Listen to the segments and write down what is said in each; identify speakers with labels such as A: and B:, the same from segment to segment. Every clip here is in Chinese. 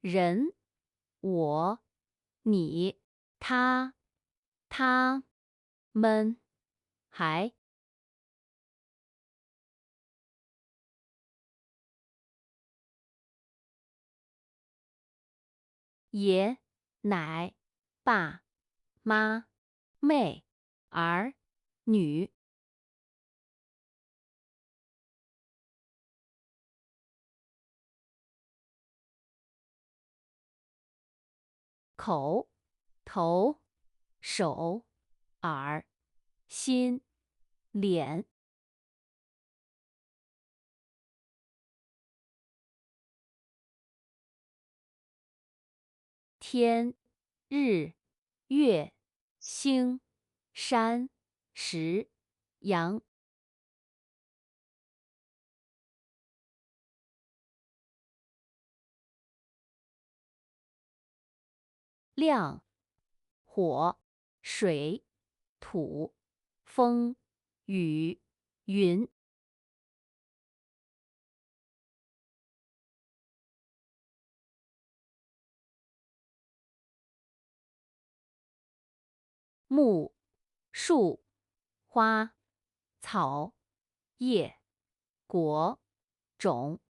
A: 人、我、你、他、他们，还爷、奶、爸、妈、妹、儿、女。口、头、手、耳、心、脸。天、日、月、星、山、石、羊。亮、火、水、土、风、雨、云。木、树、花、草、叶、果、种。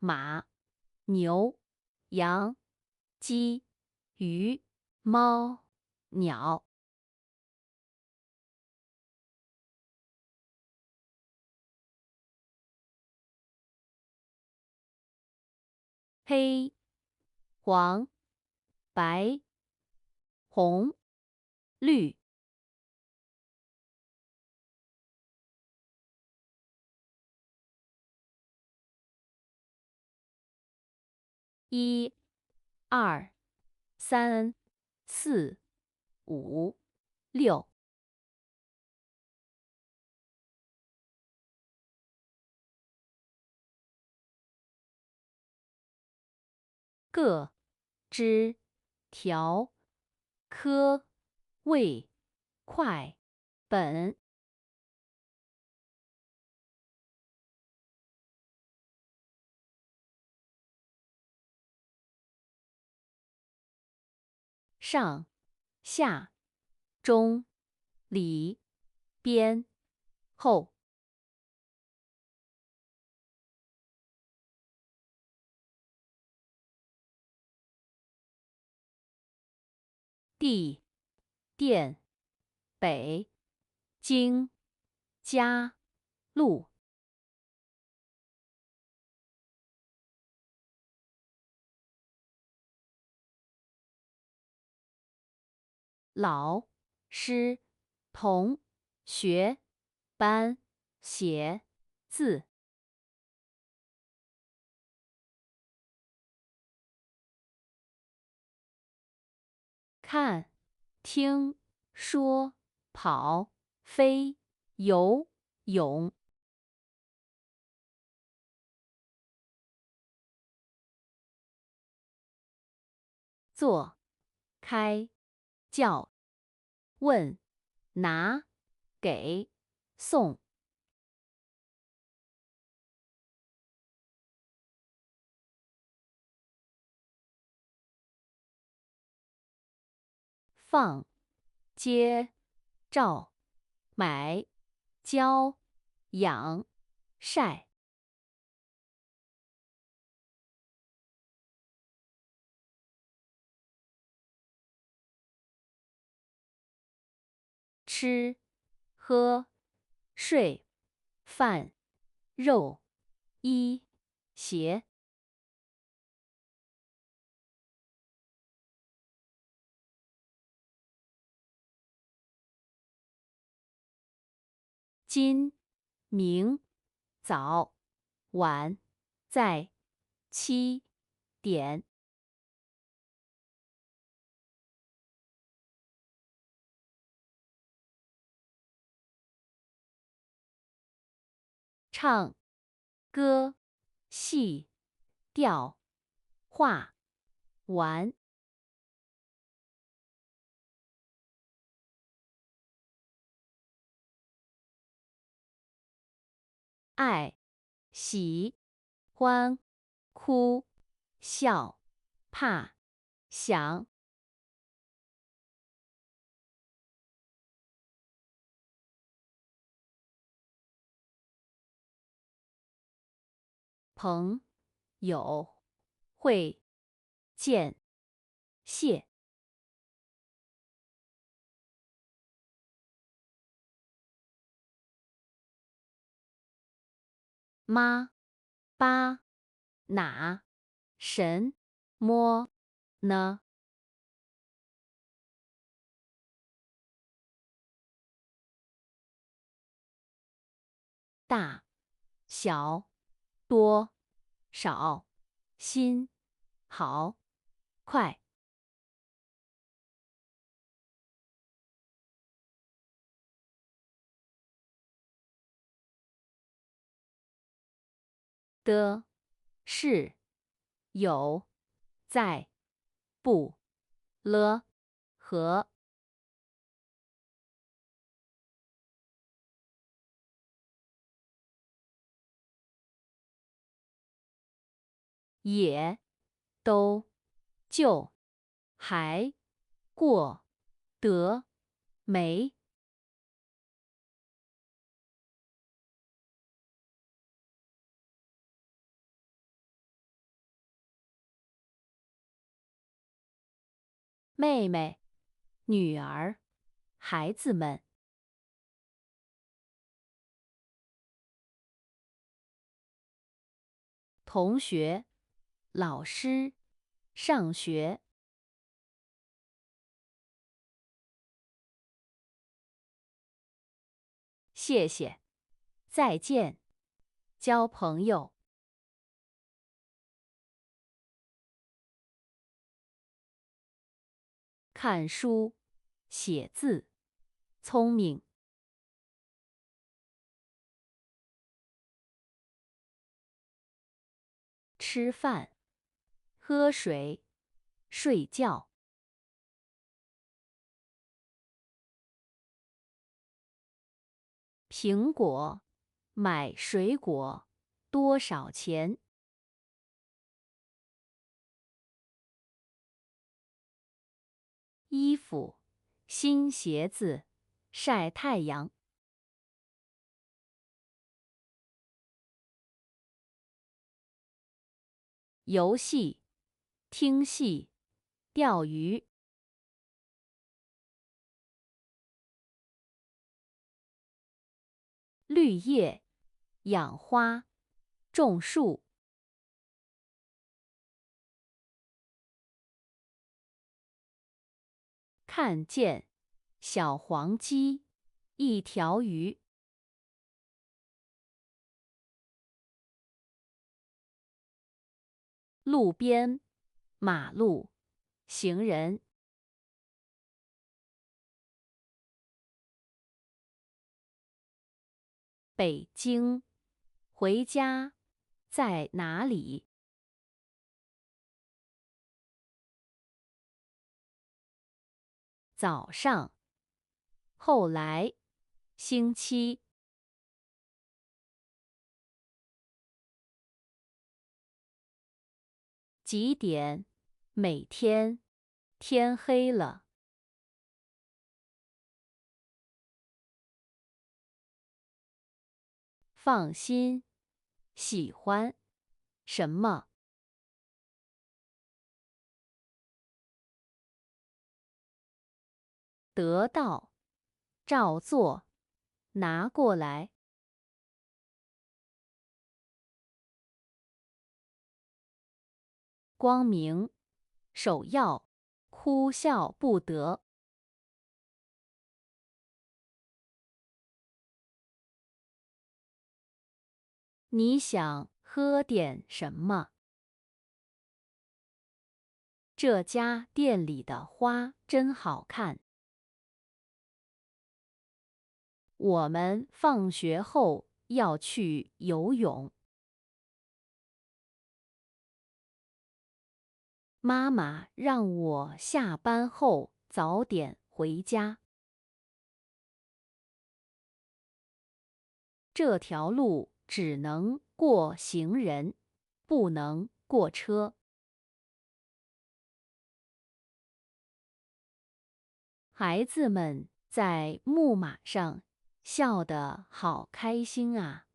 A: 马、牛、羊、鸡、鱼、猫、鸟。黑、黄、白、红、绿。一、二、三、四、五、六。个、枝、条、科、位、块、本。上、下、中、里、边、后。地、电、北、京、家、路。老、师、同、学、班、写、字。看、听、说、跑、飞、游、泳。做、开、叫、问、拿、给、送。放、接、照、买、教、养、晒。吃、喝、睡、饭、肉、衣、鞋。今、明、早、晚、在、七、点。唱、歌、戏、调、画、玩。爱、喜、欢、哭、笑、怕、想。朋友会见谢。妈巴哪神摸呢大小多少新好快的是有在不了和也都就还过得没妹妹女儿孩子们同学老师上学谢谢再见交朋友看书写字聪明吃饭喝水睡觉苹果买水果多少钱衣服新鞋子晒太阳游戏听戏钓鱼绿叶养花种树看见小黄鸡一条鱼路边马路行人北京回家在哪里早上后来星期几点每天天黑了放心喜欢什么得到照做拿过来光明首要哭笑不得你想喝点什么这家店里的花真好看我们放学后要去游泳妈妈让我下班后早点回家这条路只能过行人，不能过车。孩子们在木马上笑得好开心啊！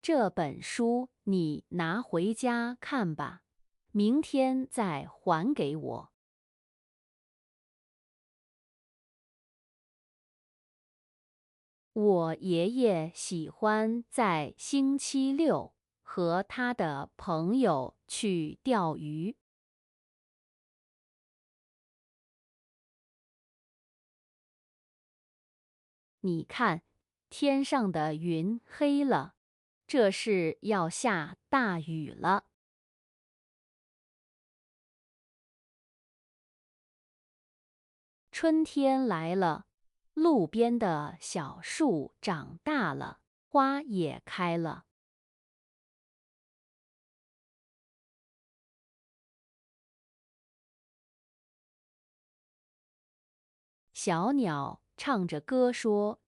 A: 这本书你拿回家看吧，明天再还给我。我爷爷喜欢在星期六和他的朋友去钓鱼。你看，天上的云黑了，这是要下大雨了。春天来了，路边的小树长大了，花也开了。小鸟唱着歌说：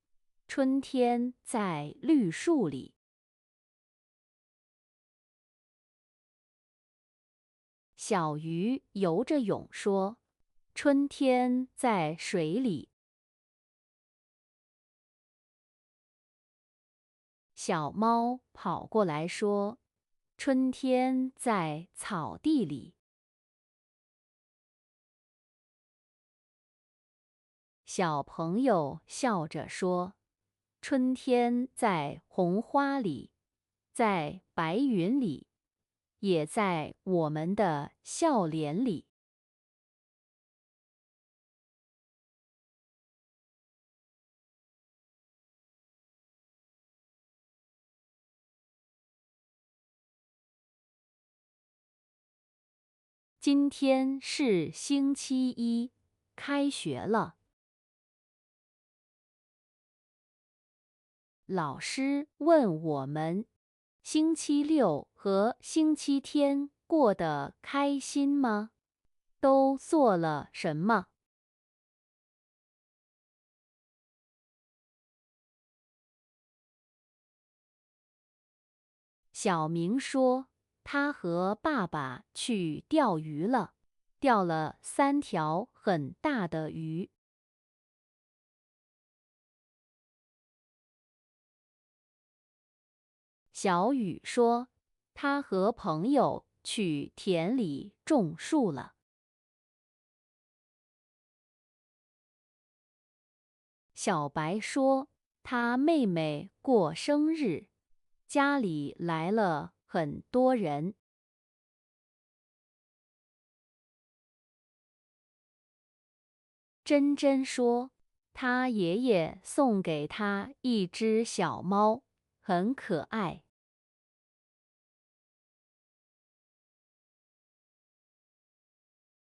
A: 春天在绿树里。小鱼游着泳说：春天在水里。小猫跑过来说：春天在草地里。小朋友笑着说：春天在红花里，在白云里，也在我们的笑脸里。今天是星期一，开学了。老师问我们，星期六和星期天过得开心吗？都做了什么？小明说，他和爸爸去钓鱼了，钓了3条很大的鱼。小雨说，他和朋友去田里种树了。小白说，他妹妹过生日，家里来了很多人。珍珍说，他爷爷送给他一只小猫，很可爱。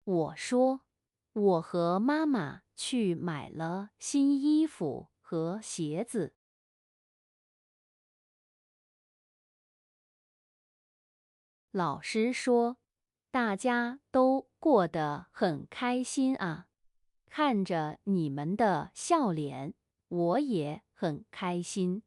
A: 我说，我和妈妈去买了新衣服和鞋子。老师说，大家都过得很开心啊，看着你们的笑脸，我也很开心。